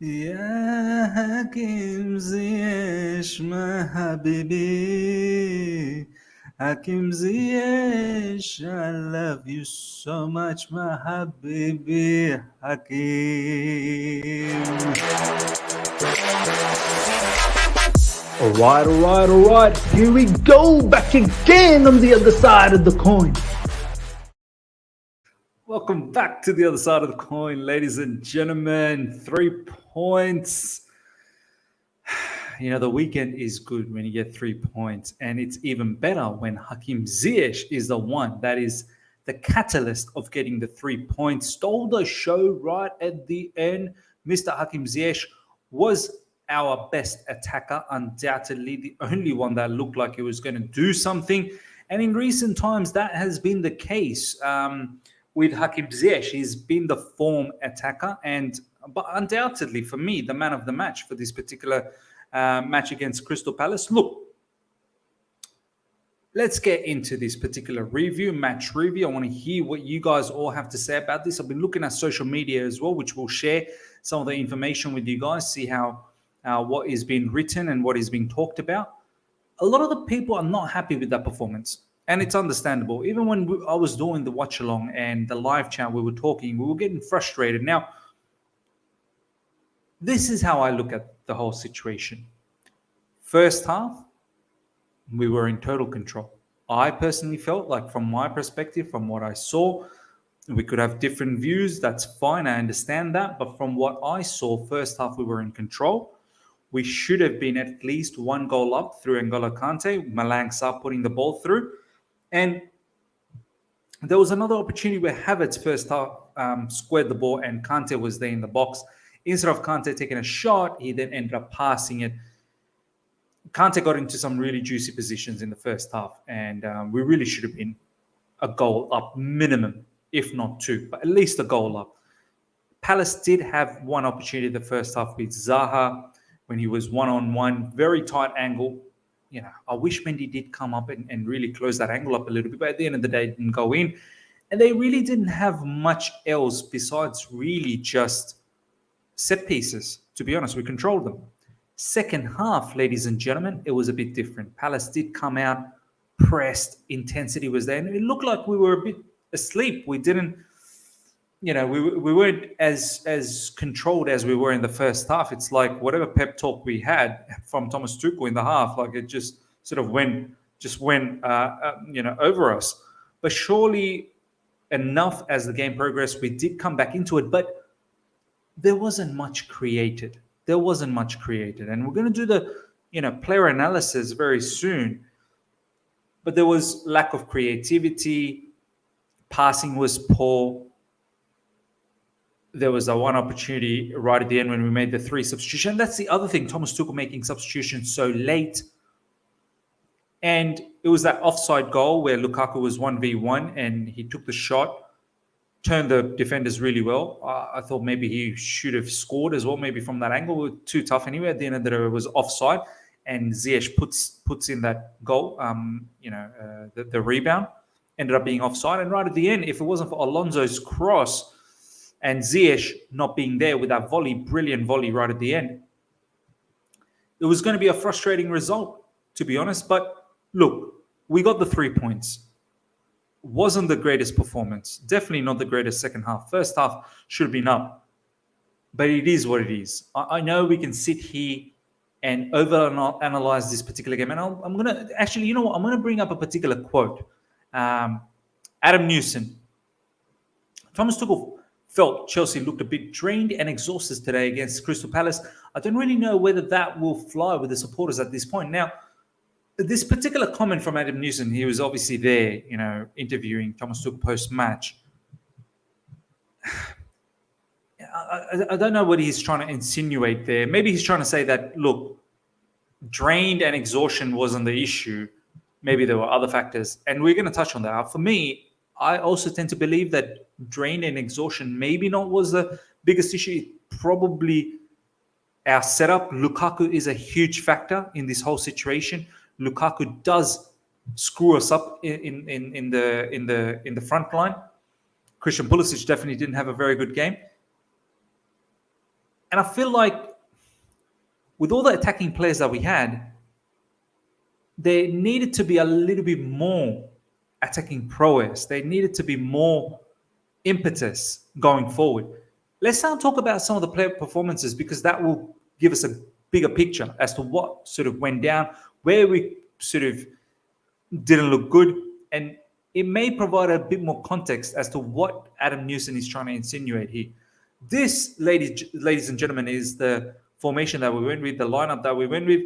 يا حكيم زيش ما حبيبي Hakim Ziyech, I love you so much, my habibi Hakim. All right. Here we go, back again on the other side of the coin. Welcome back to the other side of the coin, ladies and gentlemen. 3 points. You know, the weekend is good when you get 3 points, and it's even better when Hakim Ziyech is the one that is the catalyst of getting the 3 points. Stole the show right at the end. Mr. Hakim Ziyech was our best attacker, undoubtedly the only one that looked like he was going to do something. And in recent times, that has been the case with Hakim Ziyech. He's been the form attacker, but undoubtedly for me, the man of the match for this particular match against Crystal Palace. Look, let's get into this particular match review. I want to hear what you guys all have to say about this. I've been looking at social media as well, which will share some of the information with you guys, see how what is being written and what is being talked about. A lot of the people are not happy with that performance, and it's understandable. Even when I was doing the watch along and the live chat, we were talking, we were getting frustrated. Now, this is how I look at the whole situation. First half, we were in total control. I personally felt like, from my perspective, from what I saw, we could have different views. That's fine. I understand that. But from what I saw, first half, we were in control. We should have been at least 1 goal up through N'Golo Kante, Malang Sarr putting the ball through. And there was another opportunity where Havertz first half squared the ball and Kante was there in the box. Instead of Kante taking a shot, he then ended up passing it. Kante got into some really juicy positions in the first half, and we really should have been a goal up minimum, if not 2, but at least a goal up. Palace did have one opportunity in the first half with Zaha when he was one-on-one, very tight angle. You know, I wish Mendy did come up and really close that angle up a little bit, but at the end of the day, it didn't go in. And they really didn't have much else besides really just set pieces. To be honest, we controlled them. Second half, ladies and gentlemen, it was a bit different. Palace did come out, pressed, intensity was there, and it looked like we were a bit asleep. We didn't, we weren't as controlled as we were in the first half. It's like whatever pep talk we had from Thomas Tuchel in the half, like it just sort of went over us. But surely enough as the game progressed, we did come back into it, but there wasn't much created. And we're going to do the, player analysis very soon. But there was lack of creativity. Passing was poor. There was a one opportunity right at the end when we made the 3 substitutions. That's the other thing, Thomas Tuchel making substitutions so late. And it was that offside goal where Lukaku was 1v1 and he took the shot, turned the defenders really well. I thought maybe he should have scored as well, maybe from that angle. We were too tough anyway. At the end of the day, it was offside, and Ziyech puts in that goal. The rebound ended up being offside. And right at the end, if it wasn't for Alonso's cross and Ziyech not being there with that brilliant volley right at the end, it was going to be a frustrating result, to be honest. But look, we got the 3 points. Wasn't the greatest performance. Definitely not the greatest second half. First half should have been up. But it is what it is. I know we can sit here and overanalyze this particular game. And I'm going to... Actually, you know what? I'm going to bring up a particular quote. Adam Newson. Thomas Tuchel felt Chelsea looked a bit drained and exhausted today against Crystal Palace. I don't really know whether that will fly with the supporters at this point. Now, this particular comment from Adam Newson, he was obviously there, interviewing Thomas Tuchel post-match. I don't know what he's trying to insinuate there. Maybe he's trying to say that, look, drained and exhaustion wasn't the issue. Maybe there were other factors. And we're going to touch on that. For me, I also tend to believe that drained and exhaustion maybe not was the biggest issue. Probably our setup. Lukaku is a huge factor in this whole situation. Lukaku does screw us up in the front line. Christian Pulisic definitely didn't have a very good game. And I feel like with all the attacking players that we had, there needed to be a little bit more attacking prowess. There needed to be more impetus going forward. Let's now talk about some of the player performances because that will give us a bigger picture as to what sort of went down, where we sort of didn't look good, and it may provide a bit more context as to what Adam Newson is trying to insinuate here. This, ladies and gentlemen, is the formation that we went with, the lineup that we went with.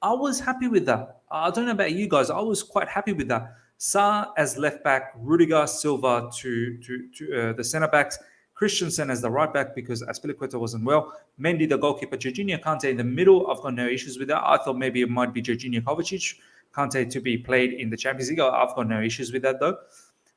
I was happy with that. I don't know about you guys. I was quite happy with that. Sa as left back, Rudiger, Silva to the centre backs, Christensen as the right back because Azpilicueta wasn't well. Mendy, the goalkeeper, Jorginho Kante in the middle. I've got no issues with that. I thought maybe it might be Jorginho Kovacic, Kante to be played in the Champions League. I've got no issues with that though.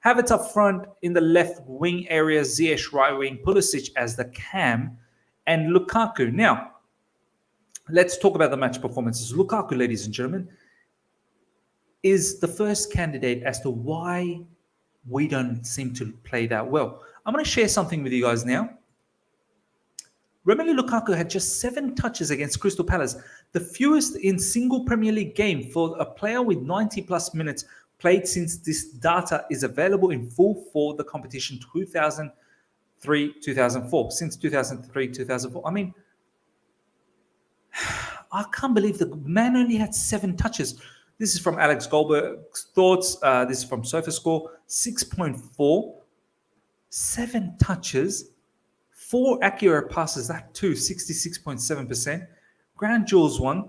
Havertz up front in the left wing area, Ziyech right wing, Pulisic as the cam, and Lukaku. Now, let's talk about the match performances. Lukaku, ladies and gentlemen, is the first candidate as to why we don't seem to play that well. I'm going to share something with you guys now. Romelu Lukaku had just 7 touches against Crystal Palace, the fewest in single Premier League game for a player with 90 plus minutes played since this data is available in full for the competition 2003-2004. Since 2003-2004. I mean, I can't believe the man only had 7 touches. This is from Alex Goldberg's thoughts. This is from SofaScore. 6.4. 7 touches. 4 accurate passes. That too, 66.7%. Ground Jewels 1.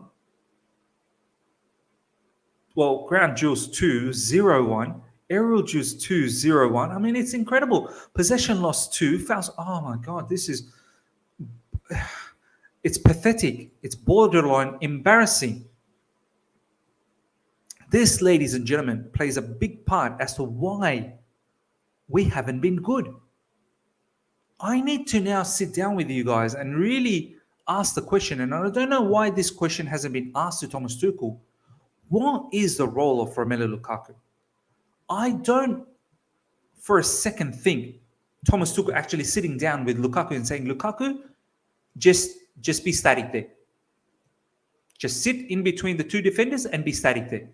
Well, Ground Jewels 2, 0-1. Aerial Jewels 2, 0-1. I mean, it's incredible. Possession loss 2. Fouls. Oh my God, this is... It's pathetic. It's borderline embarrassing. This, ladies and gentlemen, plays a big part as to why we haven't been good. I need to now sit down with you guys and really ask the question, and I don't know why this question hasn't been asked to Thomas Tuchel. What is the role of Romelu Lukaku? I don't for a second think Thomas Tuchel actually sitting down with Lukaku and saying, Lukaku, just be static there. Just sit in between the 2 defenders and be static there.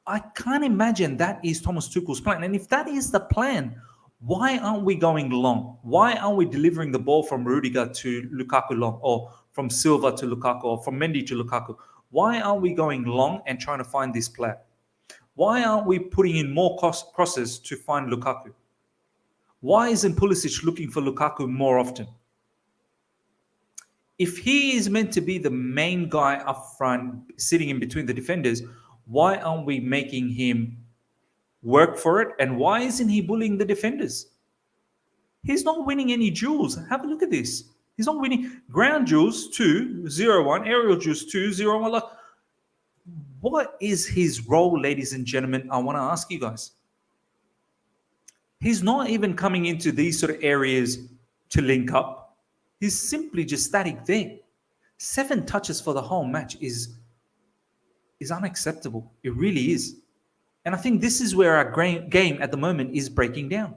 I can't imagine that is Thomas Tuchel's plan. And if that is the plan, why aren't we going long? Why aren't we delivering the ball from Rudiger to Lukaku long, or from Silva to Lukaku, or from Mendy to Lukaku? Why aren't we going long and trying to find this player? Why aren't we putting in more crosses to find Lukaku? Why isn't Pulisic looking for Lukaku more often? If he is meant to be the main guy up front, sitting in between the defenders, why aren't we making him work for it? And why isn't he bullying the defenders? He's not winning any duels. Have a look at this. He's not winning. Ground duels 2, 0-1. Aerial duels 2, 0-1. Like, what is his role, ladies and gentlemen? I want to ask you guys. He's not even coming into these sort of areas to link up. He's simply just static there. 7 touches for the whole match is unacceptable. It really is. And I think this is where our game at the moment is breaking down.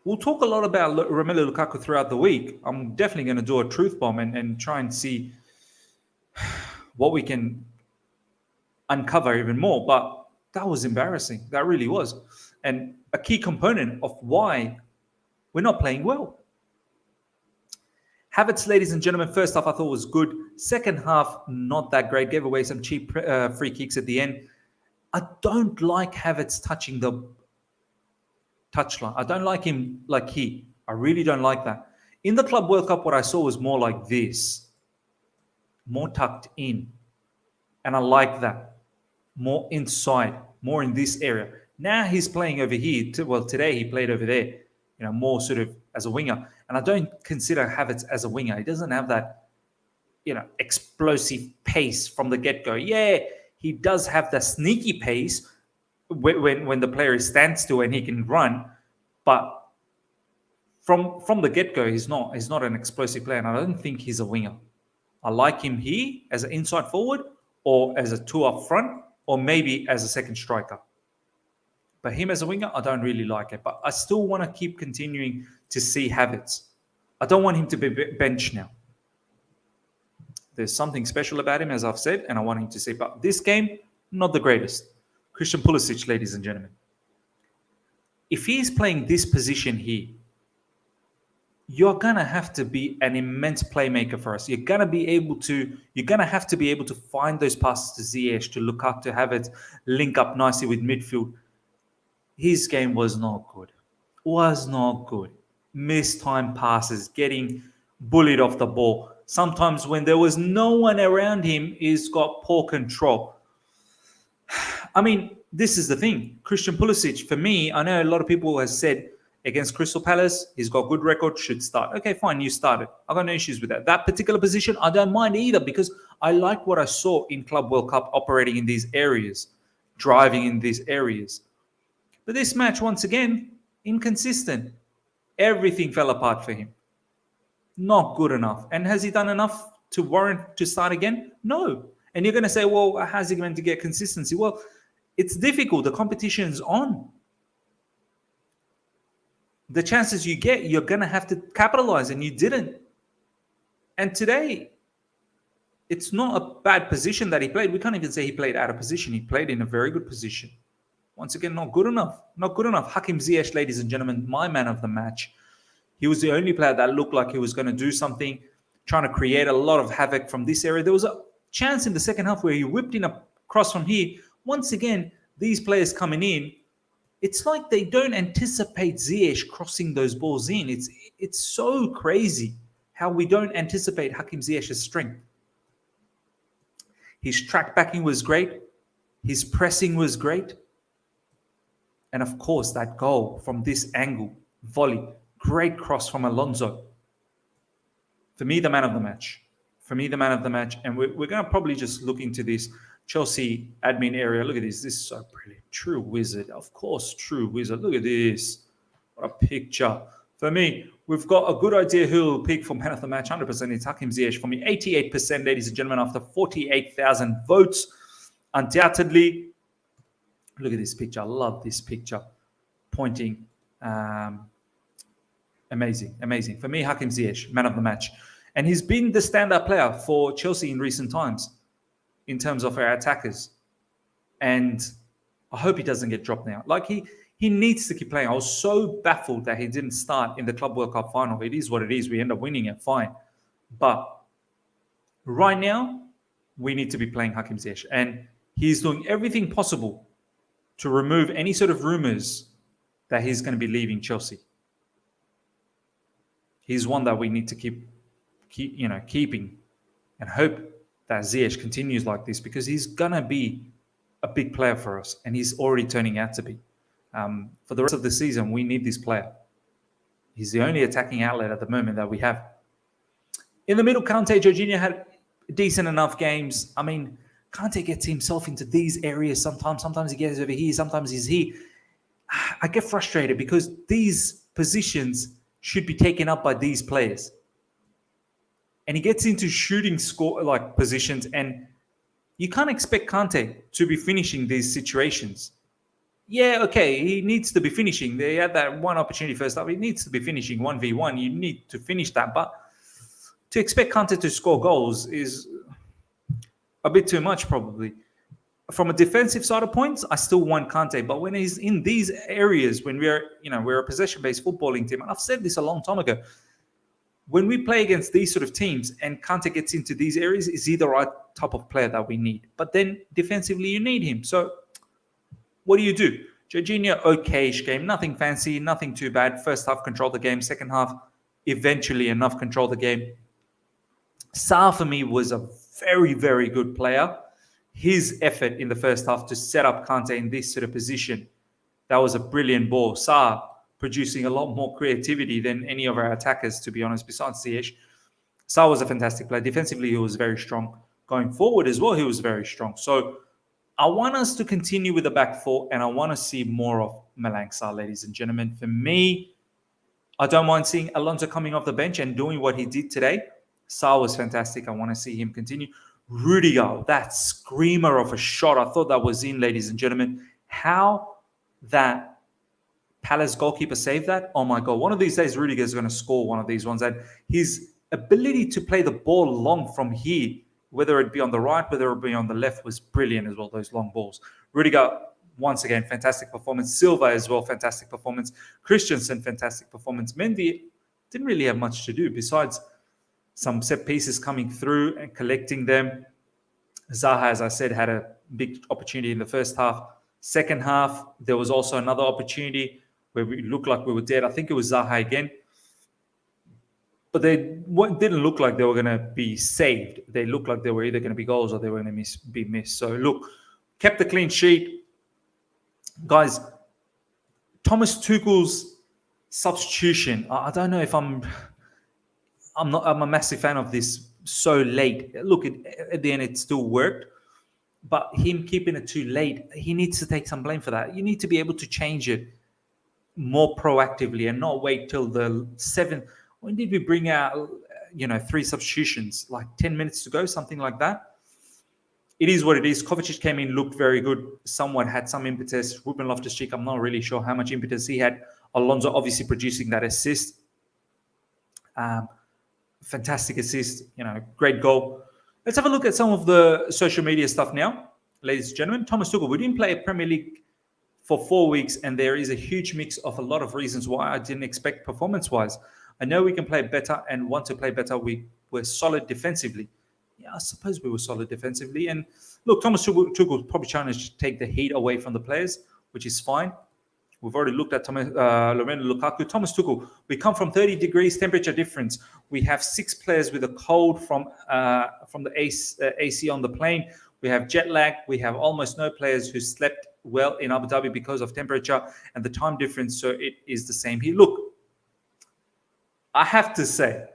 We'll talk a lot about Romelu Lukaku throughout the week. I'm definitely going to do a truth bomb and try and see what we can uncover even more. But that was embarrassing. That really was. And a key component of why we're not playing well. Havertz, ladies and gentlemen, first half I thought was good. Second half, not that great. Gave away some cheap free kicks at the end. I don't like Havertz touching the touchline. I don't like him like he. I really don't like that. In the Club World Cup, what I saw was more like this. More tucked in. And I like that. More inside. More in this area. Now he's playing over here. Well, today he played over there. You know, more sort of as a winger. And I don't consider Havertz as a winger. He doesn't have that, you know, explosive pace from the get-go. Yeah, he does have the sneaky pace when the player stands still and he can run. But from the get-go, he's not an explosive player. And I don't think he's a winger. I like him here as an inside forward or as a 2 up front or maybe as a second striker. But him as a winger, I don't really like it. But I still want to keep continuing to see Havertz. I don't want him to be benched now. There's something special about him, as I've said, and I want him to see. But this game, not the greatest. Christian Pulisic, ladies and gentlemen. If he's playing this position here, you're gonna have to be an immense playmaker for us. You're gonna have to be able to find those passes to Ziyech, to Lukaku, to Havertz, link up nicely with midfield. His game was not good. Was not good. Missed time passes, getting bullied off the ball. Sometimes when there was no one around him, he's got poor control. I mean, this is the thing. Christian Pulisic, for me, I know a lot of people have said against Crystal Palace, he's got good record, should start. Okay, fine, you started. I got no issues with that. That particular position, I don't mind either because I like what I saw in Club World Cup operating in these areas, driving in these areas. But this match, once again, inconsistent. Everything fell apart for him. Not good enough. And has he done enough to warrant to start again? No. And you're going to say, well, how's he going to get consistency? Well, it's difficult. The competition's on. The chances you get, you're going to have to capitalize, and you didn't. And today, it's not a bad position that he played. We can't even say he played out of position. He played in a very good position. Once again, not good enough. Not good enough. Hakim Ziyech, ladies and gentlemen, my man of the match. He was the only player that looked like he was going to do something, trying to create a lot of havoc from this area. There was a chance in the second half where he whipped in a cross from here. Once again, these players coming in, it's like they don't anticipate Ziyech crossing those balls in. It's so crazy how we don't anticipate Hakim Ziyech's strength. His track backing was great. His pressing was great. And of course, that goal from this angle, volley, great cross from Alonso. For me, the man of the match. For me, the man of the match. And we're going to probably just look into this Chelsea admin area. Look at this. This is so brilliant. True wizard. Of course, true wizard. Look at this. What a picture. For me, we've got a good idea who will pick for man of the match. 100% it's Hakim Ziyech. For me, 88%, ladies and gentlemen, after 48,000 votes. Undoubtedly, look at this picture. I love this picture. Pointing. Amazing, amazing. For me, Hakim Ziyech, man of the match. And he's been the standout player for Chelsea in recent times in terms of our attackers. And I hope he doesn't get dropped now. Like, he needs to keep playing. I was so baffled that he didn't start in the Club World Cup final. It is what it is. We end up winning it, fine. But right now, we need to be playing Hakim Ziyech. And he's doing everything possible to remove any sort of rumors that he's going to be leaving Chelsea. He's one that we need to keep keeping and hope that Ziyech continues like this because he's going to be a big player for us and he's already turning out to be. For the rest of the season, we need this player. He's the only attacking outlet at the moment that we have. In the middle, Kante, Jorginho had decent enough games. I mean, Kante gets himself into these areas sometimes. Sometimes he gets over here. Sometimes he's here. I get frustrated because these positions should be taken up by these players. And he gets into shooting positions, and you can't expect Kante to be finishing these situations. Yeah, okay, he needs to be finishing. They had that one opportunity first up. He needs to be finishing 1v1. You need to finish that. But to expect Kante to score goals is a bit too much, probably. From a defensive side of points, I still want Kante. But when he's in these areas, when we're a possession-based footballing team, and I've said this a long time ago, when we play against these sort of teams and Kante gets into these areas, is he the right type of player that we need? But then defensively, you need him. So what do? Jorginho, okay-ish game. Nothing fancy, nothing too bad. First half, control the game. Second half, eventually enough control the game. Sarr, for me, was a very, very good player. His effort in the first half to set up Kante in this sort of position, that was a brilliant ball. Sarr producing a lot more creativity than any of our attackers, to be honest, besides Ziyech. Sarr was a fantastic player. Defensively, he was very strong. Going forward as well, he was very strong. So I want us to continue with the back four, and I want to see more of Malang Sarr, ladies and gentlemen. For me, I don't mind seeing Alonso coming off the bench and doing what he did today. Sarr was fantastic. I want to see him continue. Rudiger, that screamer of a shot. I thought that was in, ladies and gentlemen. How that Palace goalkeeper saved that. Oh my God. One of these days, Rudiger's going to score one of these ones. And his ability to play the ball long from here, whether it be on the right, whether it be on the left, was brilliant as well, those long balls. Rudiger, once again, fantastic performance. Silva as well, fantastic performance. Christensen, fantastic performance. Mendy didn't really have much to do besides some set pieces coming through and collecting them. Zaha, as I said, had a big opportunity in the first half. Second half, there was also another opportunity where we looked like we were dead. I think it was Zaha again. But they didn't look like they were going to be saved. They looked like they were either going to be goals or they were going to be missed. So look, kept the clean sheet. Guys, Thomas Tuchel's substitution. I don't know if I'm a massive fan of this so late. Look, at the end, it still worked. But him keeping it too late, he needs to take some blame for that. You need to be able to change it more proactively and not wait till the 7th. When did we bring out, 3 substitutions? Like 10 minutes to go, something like that. It is what it is. Kovacic came in, looked very good. Somewhat had some impetus. Ruben Loftus-Cheek, I'm not really sure how much impetus he had. Alonso obviously producing that assist. Fantastic assist, great goal. Let's have a look at some of the social media stuff now. Ladies and gentlemen, Thomas Tuchel, we didn't play a Premier League for 4 weeks, and there is a huge mix of a lot of reasons why I didn't expect performance-wise. I know we can play better and want to play better. We were solid defensively. Yeah, I suppose we were solid defensively. And look, Thomas Tuchel probably trying to take the heat away from the players, which is fine. We've already looked at Romelu Lukaku. Thomas Tuchel, we come from 30 degrees temperature difference. We have 6 players with a cold from the AC on the plane. We have jet lag. We have almost no players who slept well in Abu Dhabi because of temperature and the time difference. So it is the same here. Look, I have to say,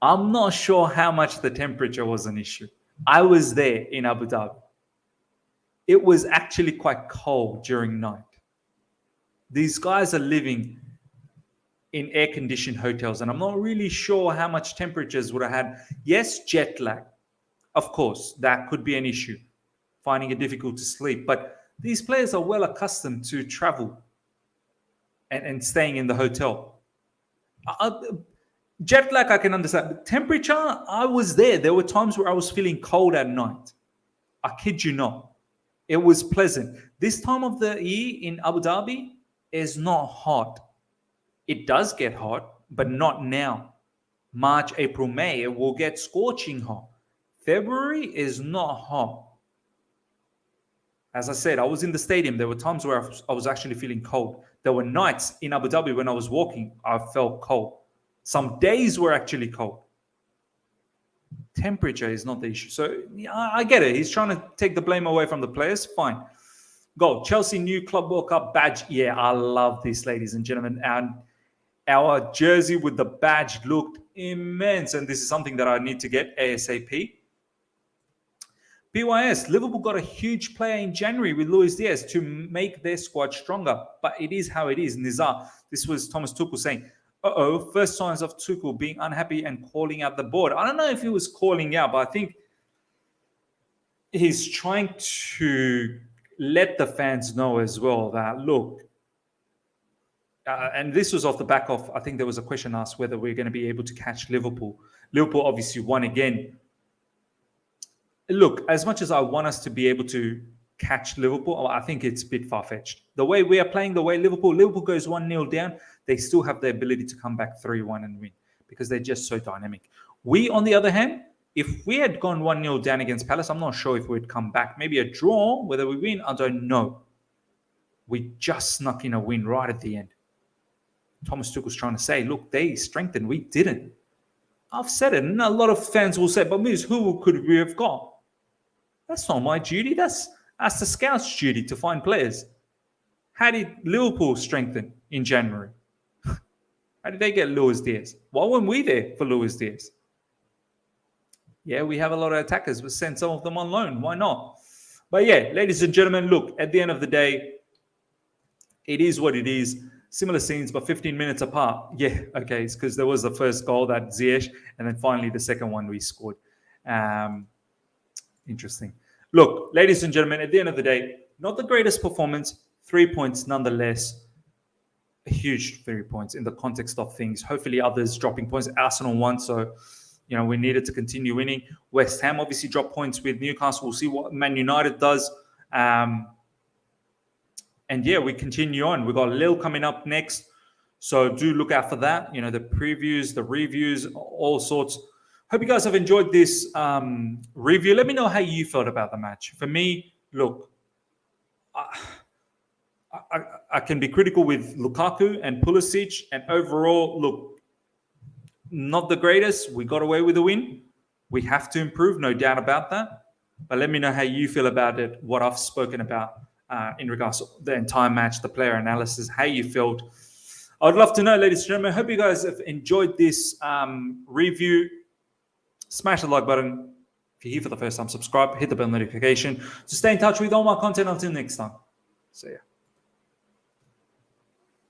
I'm not sure how much the temperature was an issue. I was there in Abu Dhabi. It was actually quite cold during night. These guys are living in air-conditioned hotels, and I'm not really sure how much temperatures would have had. Yes, jet lag. Of course, that could be an issue, finding it difficult to sleep. But these players are well accustomed to travel and staying in the hotel. Jet lag, I can understand. But temperature, I was there. There were times where I was feeling cold at night. I kid you not. It was pleasant. This time of the year in Abu Dhabi is not hot. It does get hot, but not now. March, April, May, it will get scorching hot. February is not hot. As I said, I was in the stadium. There were times where I was actually feeling cold. There were nights in Abu Dhabi when I was walking, I felt cold. Some days were actually cold. Temperature is not the issue. So yeah, I get it. He's trying to take the blame away from the players. Fine. Go. Chelsea new Club World Cup badge. Yeah, I love this, ladies and gentlemen. And our jersey with the badge looked immense. And this is something that I need to get ASAP. PYS, Liverpool got a huge player in January with Luis Diaz to make their squad stronger. But it is how it is. Nizar, this was Thomas Tuchel saying, first signs of Tuchel being unhappy and calling out the board. I don't know if he was calling out, but I think he's trying to let the fans know as well that, look, and this was off the back of, I think there was a question asked whether we're going to be able to catch Liverpool. Liverpool obviously won again. Look, as much as I want us to be able to catch Liverpool, I think it's a bit far-fetched. The way we are playing, the way Liverpool goes 1-0 down, they still have the ability to come back 3-1 and win because they're just so dynamic. We, on the other hand, if we had gone 1-0 down against Palace, I'm not sure if we'd come back. Maybe a draw, whether we win, I don't know. We just snuck in a win right at the end. Thomas Tuchel's trying to say, look, they strengthened, we didn't. I've said it, and a lot of fans will say, but Miz, who could we have got? That's not my duty. That's the scout's duty to find players. How did Liverpool strengthen in January? How did they get Luis Diaz? Why weren't we there for Luis Diaz? Yeah, we have a lot of attackers, but send some of them on loan. Why not? But yeah, ladies and gentlemen, look, at the end of the day, it is what it is. Similar scenes, but 15 minutes apart. Yeah, okay, it's because there was the first goal, that Ziyech, and then finally the second one we scored. Interesting. Look, ladies and gentlemen, at the end of the day, not the greatest performance. 3 points nonetheless. A huge 3 points in the context of things. Hopefully others dropping points. Arsenal won, so we needed to continue winning. West Ham obviously dropped points with Newcastle. We'll see what Man United does. And yeah, we continue on. We've got Lille coming up next. So do look out for that. The previews, the reviews, all sorts. Hope you guys have enjoyed this review. Let me know how you felt about the match. For me, look, I can be critical with Lukaku and Pulisic, and overall, look, not the greatest. We got away with a win. We have to improve, no doubt about that. But let me know how you feel about it, what I've spoken about in regards to the entire match, the player analysis, how you felt. I'd love to know, ladies and gentlemen. I hope you guys have enjoyed this review. Smash the like button. If you're here for the first time, subscribe, hit the bell notification to stay in touch with all my content. Until next time. See ya.